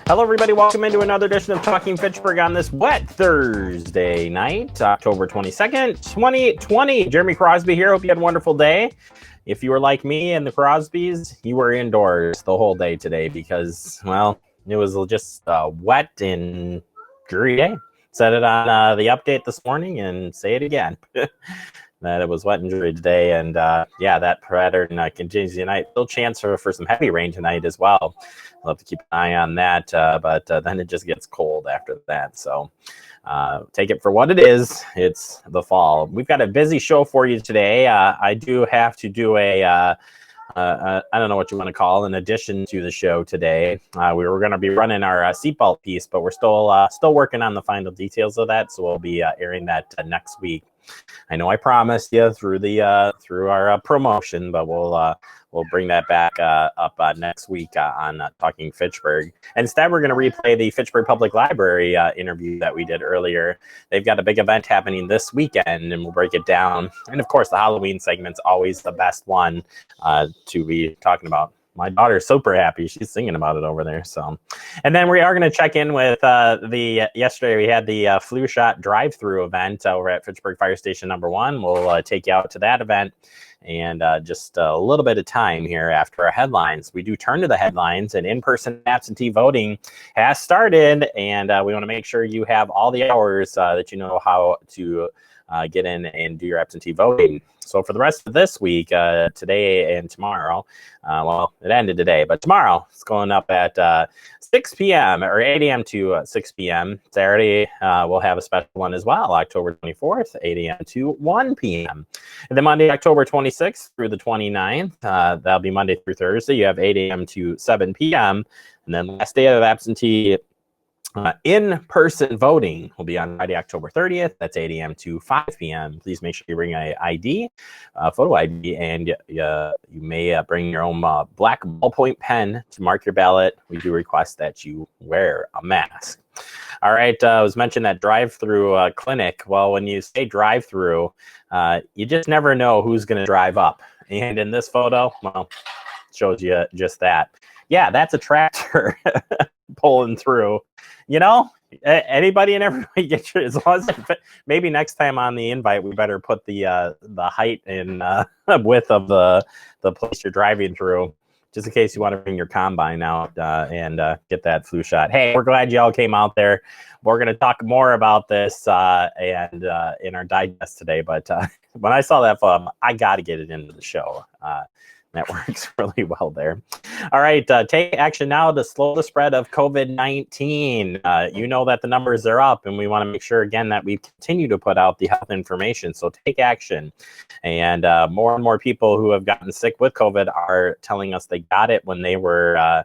Hello, everybody. Welcome into another edition of Talking Fitchburg on this wet Thursday night, October 22nd, 2020. Jeremy Crosby here. Hope you had a wonderful day. If you were like me and the Crosbys, you were indoors the whole day today because, well, it was just wet and dreary day. Said it on the update this morning and say it again. That it was wet and dreary today. And yeah, that pattern continues tonight. Still chance for some heavy rain tonight as well. We'll have to keep an eye on that, but then it just gets cold after that. So take it for what it is. It's the fall. We've got a busy show for you today. I do have to do I don't know what you want to call an addition to the show today. We were going to be running our seatbelt piece, but we're still working on the final details of that. So we'll be airing that next week. I know I promised you through our promotion, but we'll bring that back up next week on Talking Fitchburg. Instead, we're going to replay the Fitchburg Public Library interview that we did earlier. They've got a big event happening this weekend, and we'll break it down. And of course, the Halloween segment's always the best one to be talking about. My daughter's super happy. She's singing about it over there. So, and then we are going to check in with yesterday we had the flu shot drive-through event over at Fitchburg Fire Station number 1. We'll take you out to that event and just a little bit of time here after our headlines. We do turn to the headlines, and in-person absentee voting has started, and we want to make sure you have all the hours that you know how to get in and do your absentee voting. So for the rest of this week, today and tomorrow, well, it ended today, but tomorrow it's going up at 6 p.m. or 8 a.m. to 6 p.m. Saturday, we'll have a special one as well, October 24th, 8 a.m. to 1 p.m. And then Monday, October 26th through the 29th, that'll be Monday through Thursday. You have 8 a.m. to 7 p.m. And then last day of absentee in-person voting will be on Friday, October 30th. That's 8 a.m. to 5 p.m. Please make sure you bring an ID, photo ID, and you may bring your own black ballpoint pen to mark your ballot. We do request that you wear a mask. All right, I was mentioning that drive-through clinic. Well, when you say drive-through, you just never know who's going to drive up. And in this photo, well, it shows you just that. Yeah, that's a tractor pulling through. You know, anybody and everybody get your, as long as maybe next time on the invite, we better put the height and width of the place you're driving through, just in case you want to bring your combine out and get that flu shot. Hey, we're glad you all came out there. We're going to talk more about this and in our digest today. But when I saw that film, I got to get it into the show. That works really well there. All right, take action now to slow the spread of COVID-19. You know that the numbers are up, and we want to make sure, again, that we continue to put out the health information. So take action. And more and more people who have gotten sick with COVID are telling us they got it when they were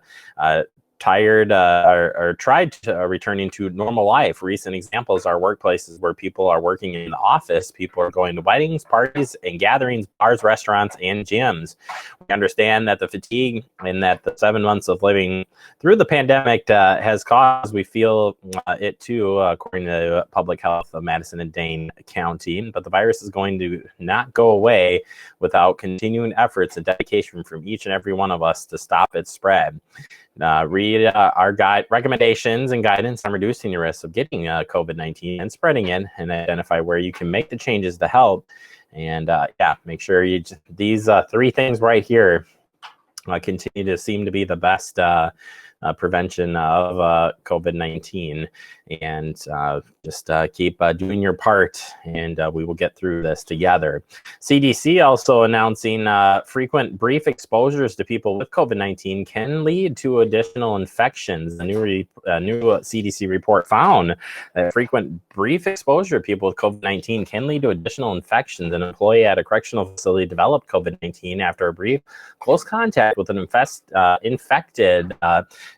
tired or tried to returning to normal life. Recent examples are workplaces where people are working in the office. People are going to weddings, parties, and gatherings, bars, restaurants, and gyms. We understand that the fatigue and that the 7 months of living through the pandemic has caused, we feel it too, according to Public Health of Madison and Dane County. But the virus is going to not go away without continuing efforts and dedication from each and every one of us to stop its spread. Read our recommendations and guidance on reducing your risk of getting COVID-19 and spreading it, and identify where you can make the changes to help. And yeah, make sure these 3 things right here continue to seem to be the best prevention of COVID-19. And just keep doing your part, and we will get through this together. CDC also announcing frequent brief exposures to people with COVID-19 can lead to additional infections. The new CDC report found that frequent brief exposure to people with COVID-19 can lead to additional infections. An employee at a correctional facility developed COVID-19 after a brief close contact with an infected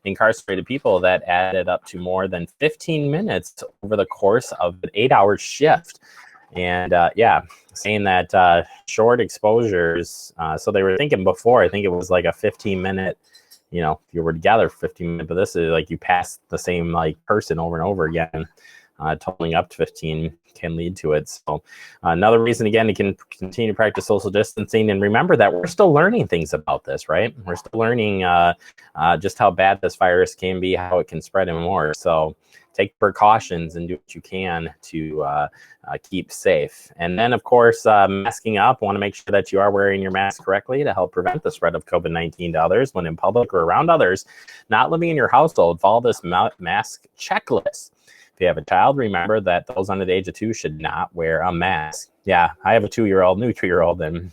incarcerated people that added up to more than 15 minutes over the course of an 8-hour shift. And yeah, saying that short exposures, so they were thinking before, I think it was like a 15-minute, you know, if you were together for 15 minutes, but this is like you pass the same like person over and over again. totaling up to 15 can lead to it. So another reason, again, you can continue to practice social distancing, and remember that we're still learning things about this, right? We're still learning just how bad this virus can be, how it can spread, and more. So take precautions and do what you can to keep safe. And then, of course, masking up. Want to make sure that you are wearing your mask correctly to help prevent the spread of COVID-19 to others when in public or around others not living in your household. Follow this mask checklist. If you have a child, remember that those under the age of 2 should not wear a mask. Yeah, I have a new 2-year-old, and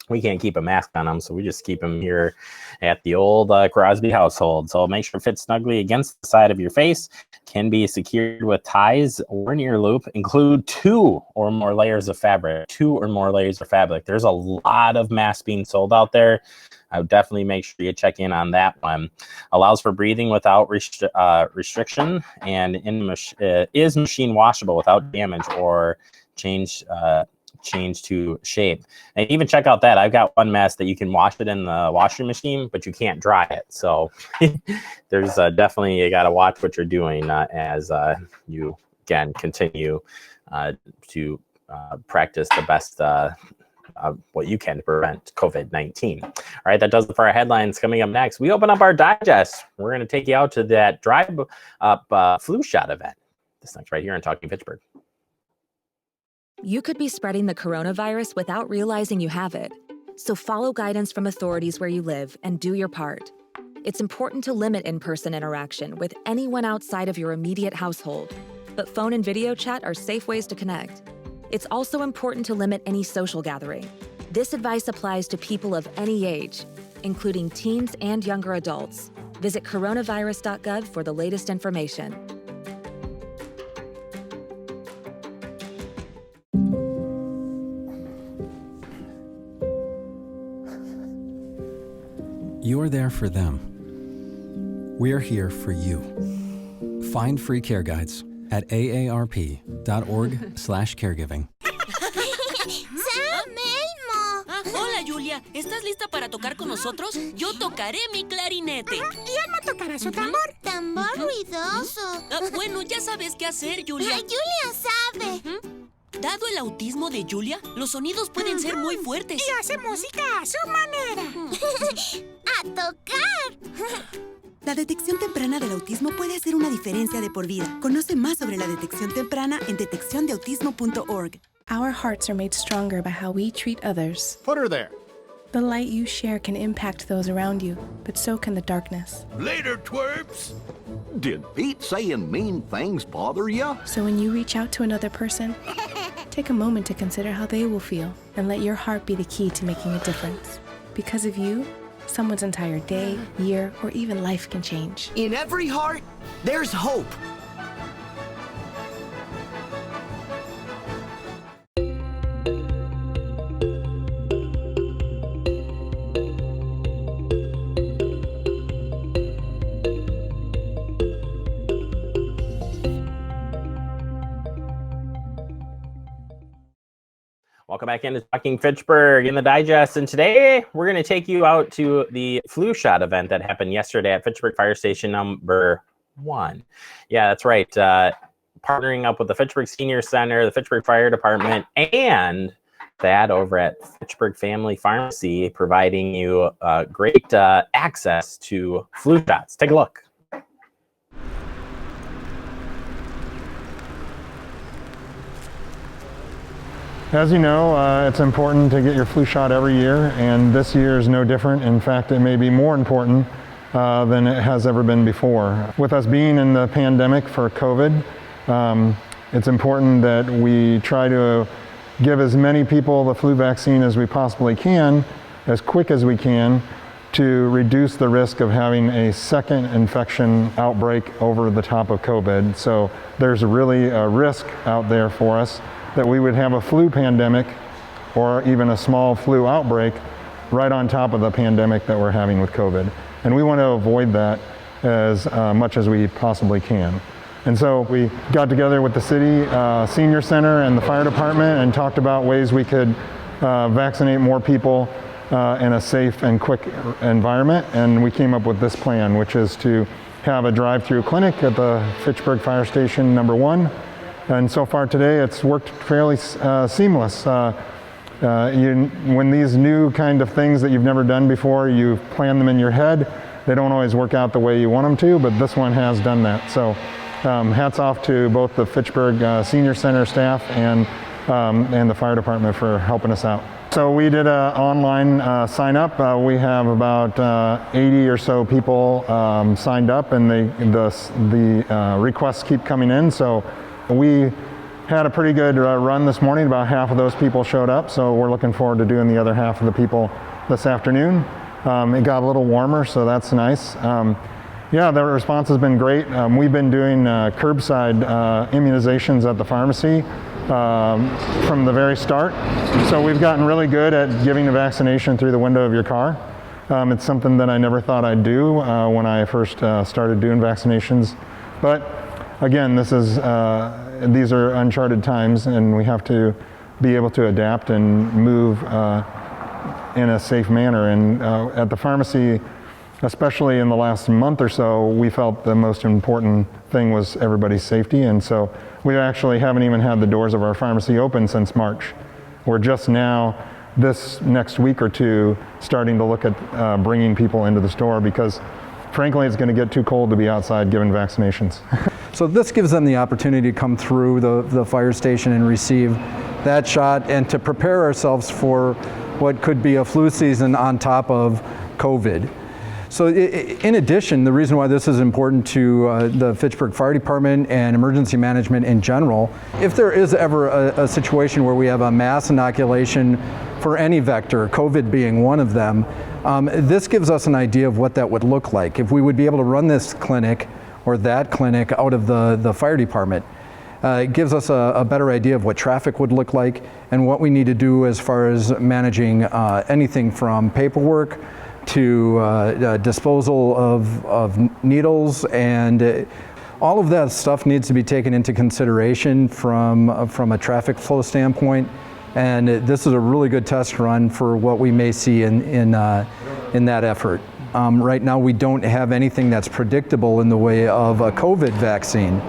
we can't keep a mask on them, so we just keep them here at the old Crosby household. So make sure it fits snugly against the side of your face, can be secured with ties or an ear loop, include 2 or more layers of fabric. 2 or more layers of fabric. There's a lot of masks being sold out there. I would definitely make sure you check in on that one. Allows for breathing without restriction, and is machine washable without damage or change to shape. And even check out that I've got one mask that you can wash it in the washing machine, but you can't dry it. So there's definitely, you got to watch what you're doing as you again continue to practice the best what you can to prevent COVID-19. All right, that does it for our headlines. Coming up next, we open up our digest. We're going to take you out to that drive up flu shot event. This next right here on Talking Fitchburg. You could be spreading the coronavirus without realizing you have it. So follow guidance from authorities where you live and do your part. It's important to limit in-person interaction with anyone outside of your immediate household, but phone and video chat are safe ways to connect. It's also important to limit any social gathering. This advice applies to people of any age, including teens and younger adults. Visit coronavirus.gov for the latest information. You're there for them. We're here for you. Find free care guides at aarp.org/caregiving. Hola, Julia. ¿Estás lista para tocar con nosotros? Yo tocaré mi clarinete. Y Alma tocará su tambor. Tambor ruidoso. Bueno, ya sabes qué hacer, Julia. Julia sabe. Dado el autismo de Julia, los sonidos pueden ser muy fuertes. Y hace música a su manera. ¡A tocar! La detección temprana del autismo puede hacer una diferencia de por vida. Conoce más sobre la detección temprana en detecciondeautismo.org. Our hearts are made stronger by how we treat others. Put her there. The light you share can impact those around you, but so can the darkness. Later, twerps. Did Pete saying mean things bother you? So when you reach out to another person, take a moment to consider how they will feel and let your heart be the key to making a difference. Because of you, someone's entire day, year, or even life can change. In every heart, there's hope. Welcome back into Talking Fitchburg in the digest, and today we're going to take you out to the flu shot event that happened yesterday at Fitchburg Fire Station number 1. Yeah, that's right. Partnering up with the Fitchburg Senior Center, the Fitchburg Fire Department, and that over at Fitchburg Family Pharmacy, providing you great access to flu shots. Take a look. As you know, it's important to get your flu shot every year, and this year is no different. In fact, it may be more important than it has ever been before. With us being in the pandemic for COVID, it's important that we try to give as many people the flu vaccine as we possibly can, as quick as we can, to reduce the risk of having a second infection outbreak over the top of COVID. So there's really a risk out there for us that we would have a flu pandemic or even a small flu outbreak right on top of the pandemic that we're having with COVID. And we want to avoid that as much as we possibly can. And so we got together with the city senior center and the fire department and talked about ways we could vaccinate more people in a safe and quick environment. And we came up with this plan, which is to have a drive-through clinic at the Fitchburg Fire Station #1. And so far today, it's worked fairly seamless. When these new kind of things that you've never done before, you plan them in your head, they don't always work out the way you want them to, but this one has done that. So hats off to both the Fitchburg Senior Center staff and the fire department for helping us out. So we did an online sign up. We have about 80 or so people signed up, and the requests keep coming in. So we had a pretty good run this morning. About half of those people showed up, so we're looking forward to doing the other half of the people this afternoon. It got a little warmer, so that's nice. Yeah, the response has been great. We've been doing curbside immunizations at the pharmacy from the very start. So we've gotten really good at giving the vaccination through the window of your car. It's something that I never thought I'd do when I first started doing vaccinations. But again, these are uncharted times, and we have to be able to adapt and move in a safe manner. And at the pharmacy, especially in the last month or so, we felt the most important thing was everybody's safety. And so we actually haven't even had the doors of our pharmacy open since March. We're just now, this next week or two, starting to look at bringing people into the store because frankly, it's going to get too cold to be outside giving vaccinations. So this gives them the opportunity to come through the fire station and receive that shot and to prepare ourselves for what could be a flu season on top of COVID. So in addition, the reason why this is important to the Fitchburg Fire Department and emergency management in general, if there is ever a situation where we have a mass inoculation for any vector, COVID being one of them, this gives us an idea of what that would look like. If we would be able to run this clinic or that clinic out of the fire department, it gives us a better idea of what traffic would look like and what we need to do as far as managing anything from paperwork to disposal of needles, and all of that stuff needs to be taken into consideration from a traffic flow standpoint. And this is a really good test run for what we may see in that effort. Right now, we don't have anything that's predictable in the way of a COVID vaccine.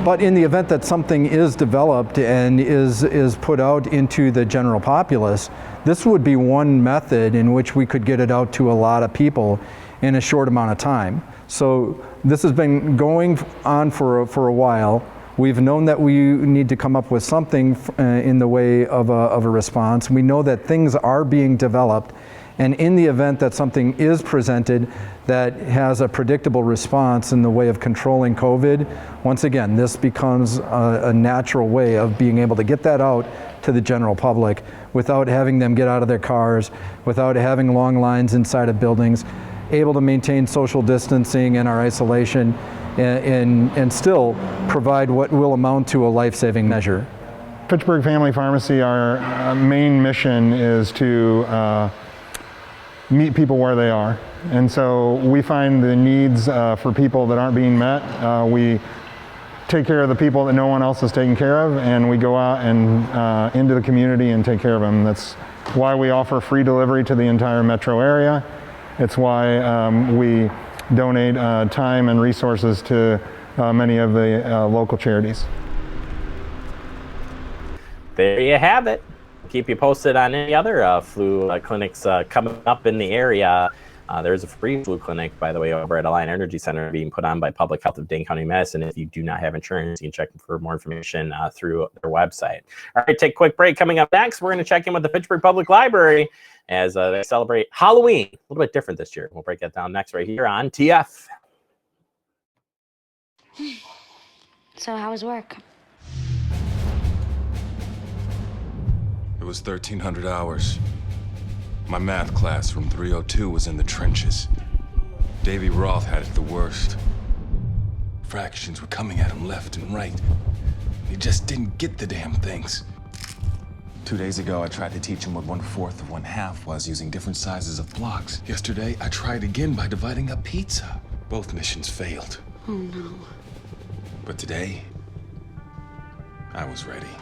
But in the event that something is developed and is put out into the general populace, this would be one method in which we could get it out to a lot of people in a short amount of time. So this has been going on for a while. We've known that we need to come up with something in the way of a response. We know that things are being developed, and in the event that something is presented that has a predictable response in the way of controlling COVID, once again, this becomes a natural way of being able to get that out to the general public without having them get out of their cars, without having long lines inside of buildings, able to maintain social distancing and our isolation, and still provide what will amount to a life-saving measure. Fitchburg Family Pharmacy, our main mission is to meet people where they are. And so we find the needs for people that aren't being met. We take care of the people that no one else is taking care of, and we go out and into the community and take care of them. That's why we offer free delivery to the entire metro area. It's why we donate time and resources to many of the local charities. There you have it. Keep you posted on any other flu clinics coming up in the area. There's a free flu clinic, by the way, over at Alliant Energy Center being put on by Public Health of Dane County Medicine. If you do not have insurance, you can check for more information through their website. All right, take a quick break. Coming up next, we're going to check in with the Fitchburg Public Library as they celebrate Halloween. A little bit different this year. We'll break that down next right here on TF. So how was work? It was 1,300 hours. My math class from 302 was in the trenches. Davy Roth had it the worst. Fractions were coming at him left and right. He just didn't get the damn things. 2 days ago, I tried to teach him what 1/4 of 1/2 was using different sizes of blocks. Yesterday, I tried again by dividing up pizza. Both missions failed. Oh no. But today, I was ready.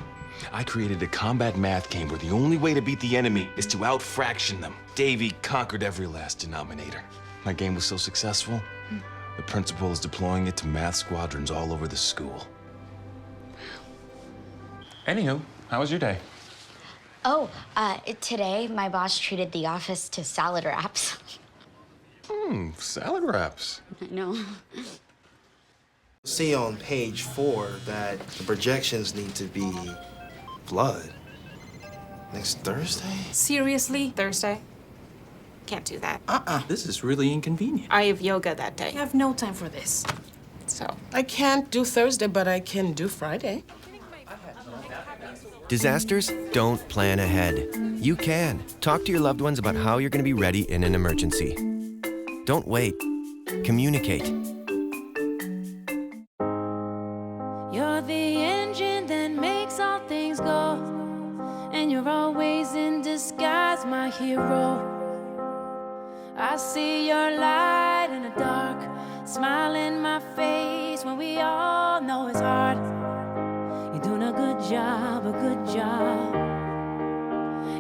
I created a combat math game where the only way to beat the enemy is to out-fraction them. Davy conquered every last denominator. My game was so successful, The principal is deploying it to math squadrons all over the school. Anywho, how was your day? Oh, today my boss treated the office to salad wraps. Salad wraps. I know. See on page 4 that the projections need to be blood. Next Thursday? Seriously? Thursday? Can't do that. This is really inconvenient. I have yoga that day. I have no time for this. So. I can't do Thursday, but I can do Friday. Disasters don't plan ahead. You can. Talk to your loved ones about how you're going to be ready in an emergency. Don't wait. Communicate. You're the engine that makes all things go, and you're always in disguise, my hero. I see your light in the dark, smile in my face when we all know it's hard. You're doing a good job, a good job.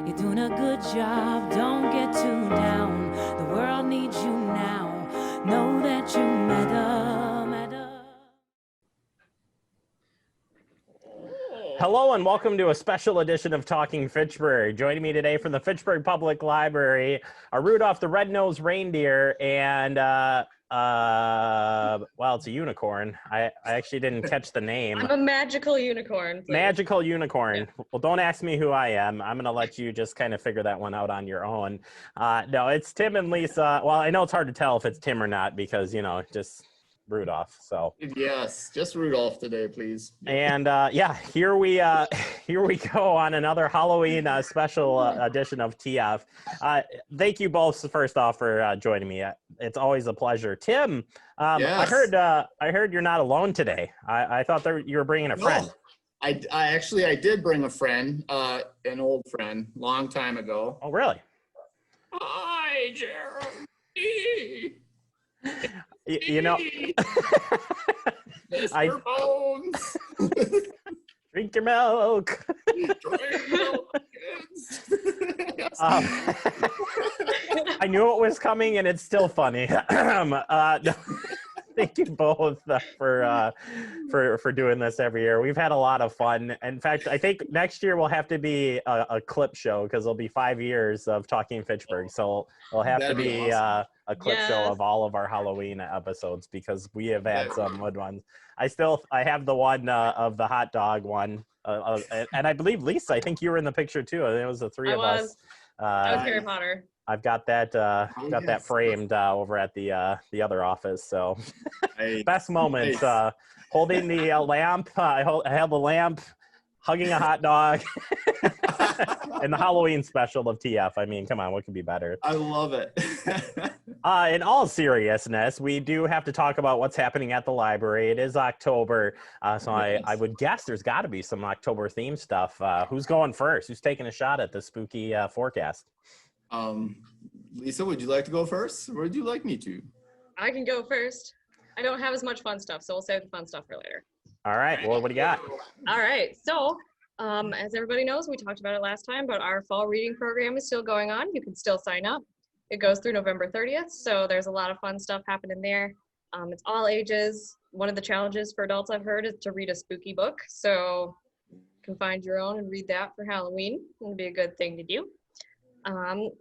You're doing a good job, don't get too down. The world needs you now, know that you matter, matter. Hello and welcome to a special edition of Talking Fitchburg. Joining me today from the Fitchburg Public Library are Rudolph the Red-Nosed Reindeer and, well, it's a unicorn. I actually didn't catch the name. I'm a magical unicorn. Please. Magical unicorn. Yeah. Well, don't ask me who I am. I'm going to let you just kind of figure that one out on your own. No, it's Tim and Lisa. Well, I know it's hard to tell if it's Tim or not because, you know, just Rudolph. So yes, just Rudolph today, please. And yeah, here we go on another Halloween special edition of TF. Thank you both first off for joining me. It's always a pleasure. Tim, yes. I heard you're not alone today. I thought that you were bringing a friend. No, I did bring a friend, an old friend, long time ago. Oh, really? Hi, Jeremy. You know, Mr. Bones. Drink your milk. Drink milk, kids. I knew it was coming, and it's still funny. Thank you both for doing this every year. We've had a lot of fun. In fact, I think next year will have to be a clip show because it'll be 5 years of Talking Fitchburg. So it'll have to be awesome. A clip show of all of our Halloween episodes because we have had some good ones. I have the one of the hot dog one, and I believe Lisa. I think you were in the picture too. It was the three of us. I was Harry Potter. I've got that that framed over at the other office. So best moments holding the lamp. I held the lamp, hugging a hot dog, and the Halloween special of TF. I mean, come on, what could be better? I love it. In all seriousness, we do have to talk about what's happening at the library. It is October, so yes. I would guess there's got to be some October themed stuff. Who's going first? Who's taking a shot at the spooky forecast? Lisa, would you like to go first, or would you like me to? I can go first. I don't have as much fun stuff, so we'll save the fun stuff for later. All right. Well, what do you got? All right. So, as everybody knows, we talked about it last time, but our fall reading program is still going on. You can still sign up. It goes through November 30th, so there's a lot of fun stuff happening there. It's all ages. One of the challenges for adults I've heard is to read a spooky book, so you can find your own and read that for Halloween. It'll be a good thing to do.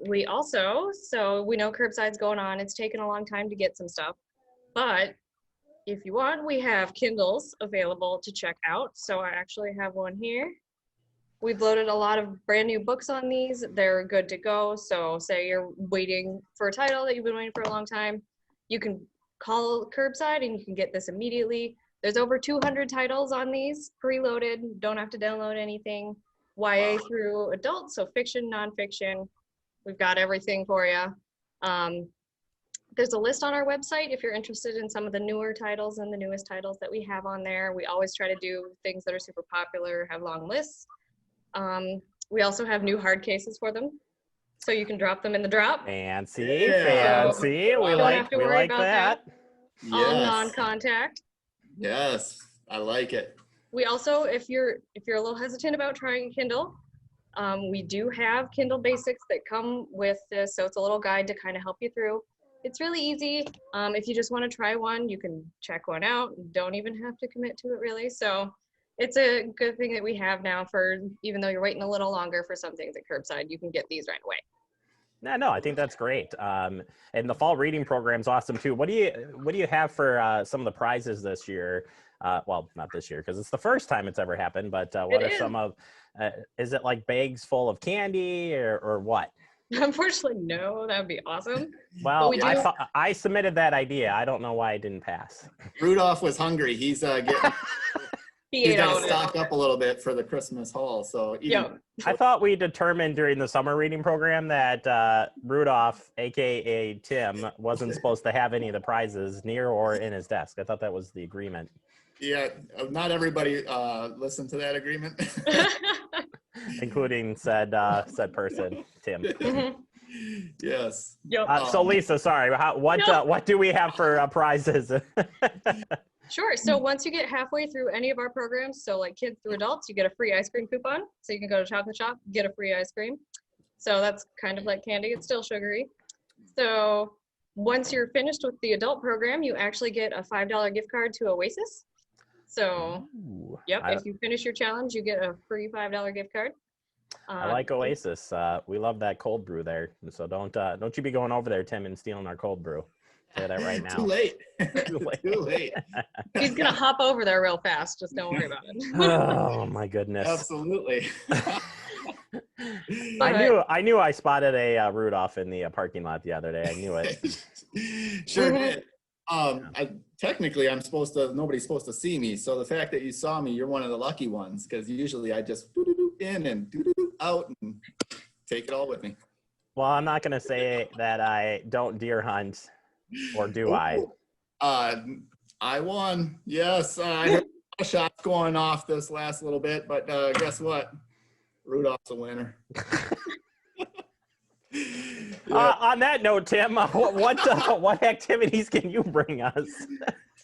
We know curbside's going on. It's taken a long time to get some stuff, but if you want, we have Kindles available to check out. So I actually have one here. We've loaded a lot of brand new books on these. They're good to go. So say you're waiting for a title that you've been waiting for a long time, you can call curbside and you can get this immediately. There's over 200 titles on these, preloaded, don't have to download anything. YA through adult, so fiction, nonfiction. We've got everything for you. There's a list on our website if you're interested in some of the newer titles and the newest titles that we have on there. We always try to do things that are super popular, have long lists. We also have new hard cases for them, so you can drop them in the drop. Fancy, fancy. We like that. Yes. All non-contact. Yes, I like it. We also, if you're a little hesitant about trying Kindle, we do have Kindle Basics that come with this, so it's a little guide to kind of help you through. It's really easy. If you just want to try one, you can check one out. Don't even have to commit to it really. So it's a good thing that we have now for, even though you're waiting a little longer for some things at curbside, you can get these right away. No, I think that's great. And the fall reading program's awesome too. What do you have for some of the prizes this year? Well, not this year because it's the first time it's ever happened. But what are some of? Is it like bags full of candy or what? Unfortunately, no. That would be awesome. Well, I submitted that idea. I don't know why I didn't pass. Rudolph was hungry. He's getting. He's got to stock up a little bit for the Christmas haul. So I thought we determined during the summer reading program that Rudolph, aka Tim, wasn't supposed to have any of the prizes near or in his desk. I thought that was the agreement. Yeah, not everybody listened to that agreement, including said person, Tim. Yes. Yep. So Lisa, sorry. What do we have for prizes? Sure. So once you get halfway through any of our programs, so like kids through adults, you get a free ice cream coupon. So you can go to Chocolate Shop, get a free ice cream. So that's kind of like candy. It's still sugary. So once you're finished with the adult program, you actually get a $5 gift card to Oasis. So, if you finish your challenge, you get a free $5 gift card. I like Oasis. We love that cold brew there. So don't you be going over there, Tim, and stealing our cold brew. Say that right now. Too late. Too late. He's gonna hop over there real fast. Just don't worry about it. Oh my goodness. Absolutely. I knew I spotted a Rudolph in the parking lot the other day. I knew it. Sure did. Technically, nobody's supposed to see me. So the fact that you saw me, you're one of the lucky ones, because usually I just doo-doo-doo in and doo-doo-doo out and take it all with me. Well, I'm not going to say that I don't deer hunt, or do I? I won. Yes, I heard shots going off this last little bit, but guess what? Rudolph's a winner. On that note, Tim, what activities can you bring us?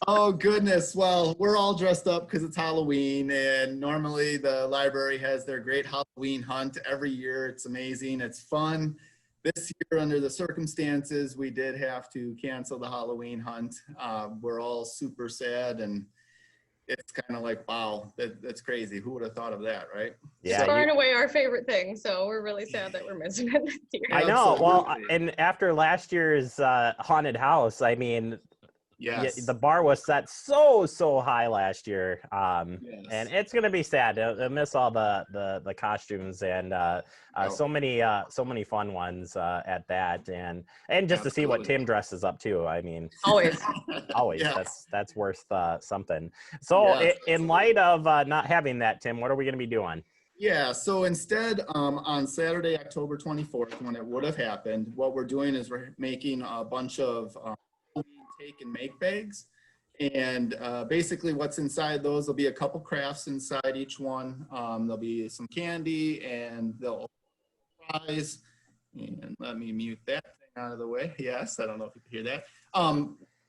Oh, goodness. Well, we're all dressed up because it's Halloween, and normally the library has their great Halloween hunt every year. It's amazing. It's fun. This year, under the circumstances, we did have to cancel the Halloween hunt. We're all super sad, and it's kind of like, wow, that's crazy. Who would have thought of that, right? Yeah, it's far and away our favorite thing, so we're really sad that we're missing it this year. I know. Well, and after last year's haunted house, I mean, the bar was set so high last year, and it's gonna be sad to miss all the costumes and so many fun ones at that, and just to see what Tim dresses up to. I mean, always. That's worth something. So in light of not having that, Tim, what are we gonna be doing? Yeah, so instead, on Saturday, October 24th, when it would have happened, what we're doing is we're making a bunch of take and make bags, and basically what's inside those, there'll be a couple crafts inside each one. There'll be some candy, and they'll fries, and let me mute that thing out of the way. Yes, I don't know if you can hear that.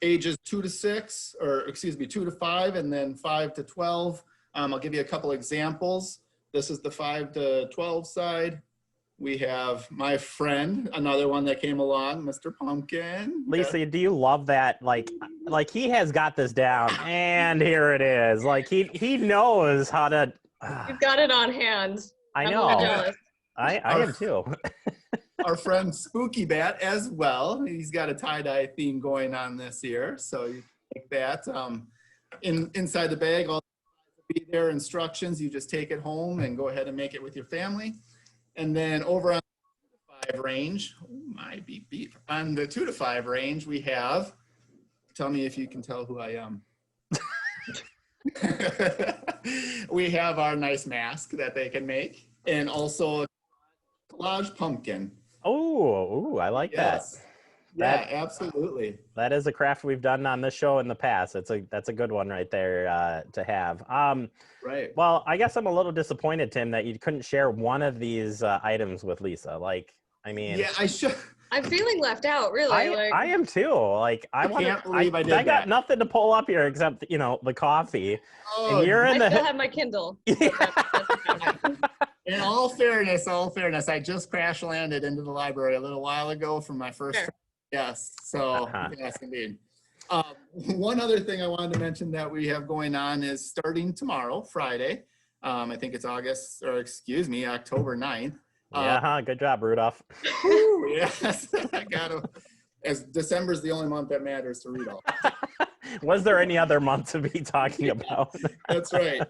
Ages 2 to 5, and then 5 to 12. I'll give you a couple examples. This is the 5 to 12 side. We have my friend, another one that came along, Mr. Pumpkin. Lisa, do you love that? Like he has got this down, and here it is. Like he knows how to. You've got it on hand. I know. I'm jealous. I am too. Our friend Spooky Bat as well. He's got a tie-dye theme going on this year, so you take that. Inside the bag, all be there instructions. You just take it home and go ahead and make it with your family. And then over on the 2 to 5 range, my beep beep. On the 2 to 5 range, we have. Tell me if you can tell who I am. We have our nice mask that they can make, and also a collage pumpkin. Oh, I like that. Yeah, absolutely. That is a craft we've done on this show in the past. That's a good one right there to have. Right. Well, I guess I'm a little disappointed, Tim, that you couldn't share one of these items with Lisa. Like, I mean, yeah, I should. I'm feeling left out, really. I am too. Like, I can't believe I did I got that. nothing to pull up here except the coffee. Oh, and you're in I still have my Kindle. In all fairness, I just crash landed into the library a little while ago from my first trip Yes. So yes, indeed. One other thing I wanted to mention that we have going on is starting tomorrow, Friday. I think it's October 9th. Good job, Rudolph. Yes, I got to. As December's the only month that matters to Rudolph. Was there any other month to be talking about? That's right.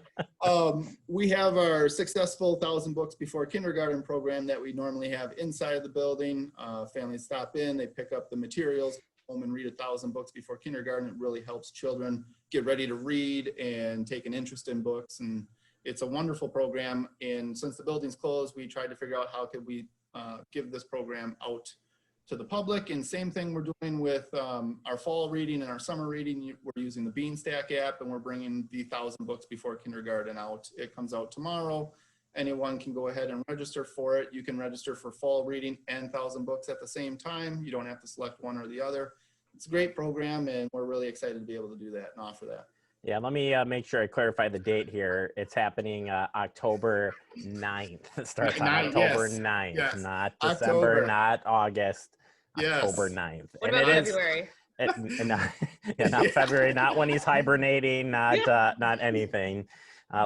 We have our successful 1,000 Books Before Kindergarten program that we normally have inside of the building. Families stop in, they pick up the materials, home and read 1,000 books before kindergarten. It really helps children get ready to read and take an interest in books. And it's a wonderful program. And since the building's closed, we tried to figure out how could we give this program out to the public. And same thing we're doing with our fall reading and our summer reading. We're using the Beanstack app, and we're bringing the 1,000 Books Before Kindergarten out. It comes out tomorrow. Anyone can go ahead and register for it. You can register for fall reading and 1,000 books at the same time. You don't have to select one or the other. It's a great program, and we're really excited to be able to do that and offer that. Yeah, let me make sure I clarify the date here. It's happening October 9th. It starts on October 9th, yes. Not December, October. Not August. Yes. October 9th. What And about it is- February? Not February, not when he's hibernating, not anything.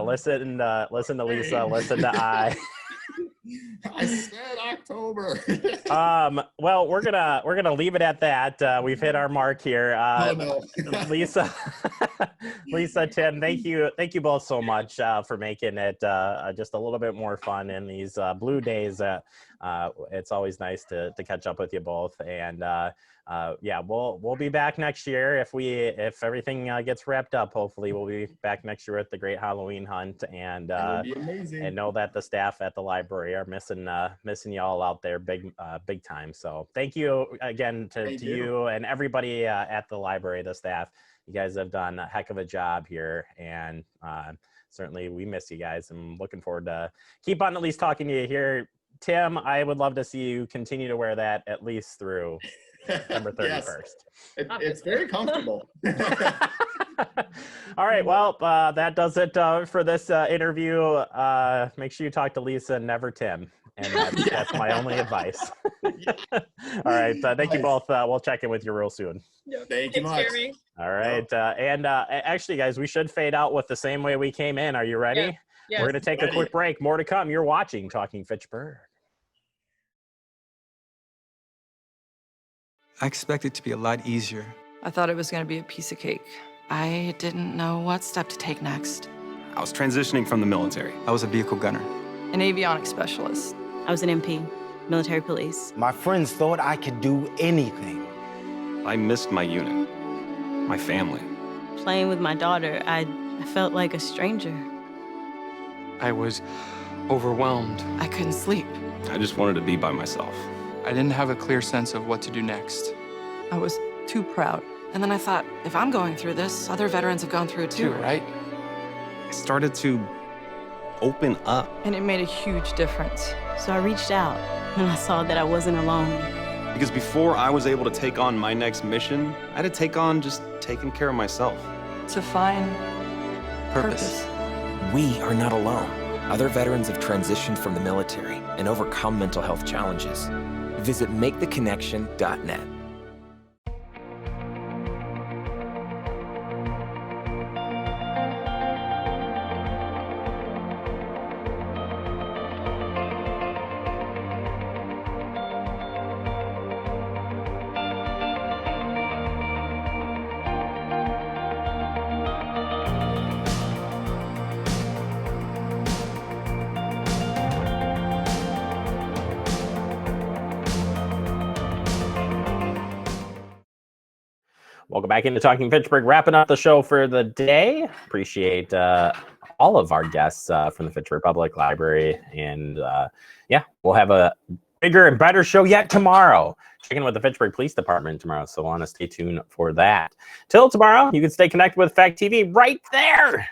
Listen to Lisa, listen to I. I said October. Well, we're gonna leave it at that. We've hit our mark here. Lisa, Tim, thank you both so much for making it just a little bit more fun in these blue days. It's always nice to catch up with you both, and yeah, we'll be back next year if everything gets wrapped up. Hopefully, we'll be back next year with the great Halloween hunt, and know that the staff at the library are missing you all out there big time. So thank you again to you and everybody at the library, the staff. You guys have done a heck of a job here, and certainly we miss you guys. I'm looking forward to keep on at least talking to you here. Tim, I would love to see you continue to wear that at least through December 31st. Yes. It's very comfortable. All right, well, that does it for this interview. Make sure you talk to Lisa and never Tim, and that's my only advice. All right, thank you both. We'll check in with you real soon. Thank you much. All right, and actually, guys, we should fade out with the same way we came in. Are you ready? Yeah. Yes. We're going to take a quick break. More to come. You're watching Talking Fitchburg. I expected it to be a lot easier. I thought it was going to be a piece of cake. I didn't know what step to take next. I was transitioning from the military. I was a vehicle gunner. An avionics specialist. I was an MP, military police. My friends thought I could do anything. I missed my unit, my family. Playing with my daughter, I felt like a stranger. I was overwhelmed. I couldn't sleep. I just wanted to be by myself. I didn't have a clear sense of what to do next. I was too proud. And then I thought, if I'm going through this, other veterans have gone through it too, right? I started to open up. And it made a huge difference. So I reached out, and I saw that I wasn't alone. Because before I was able to take on my next mission, I had to take on just taking care of myself. To find purpose. We are not alone. Other veterans have transitioned from the military and overcome mental health challenges. Visit maketheconnection.net. Welcome back into Talking Fitchburg, wrapping up the show for the day. Appreciate all of our guests from the Fitchburg Public Library. And yeah, we'll have a bigger and better show yet tomorrow. Checking with the Fitchburg Police Department tomorrow, so want to stay tuned for that. Till tomorrow, you can stay connected with Fact TV right there.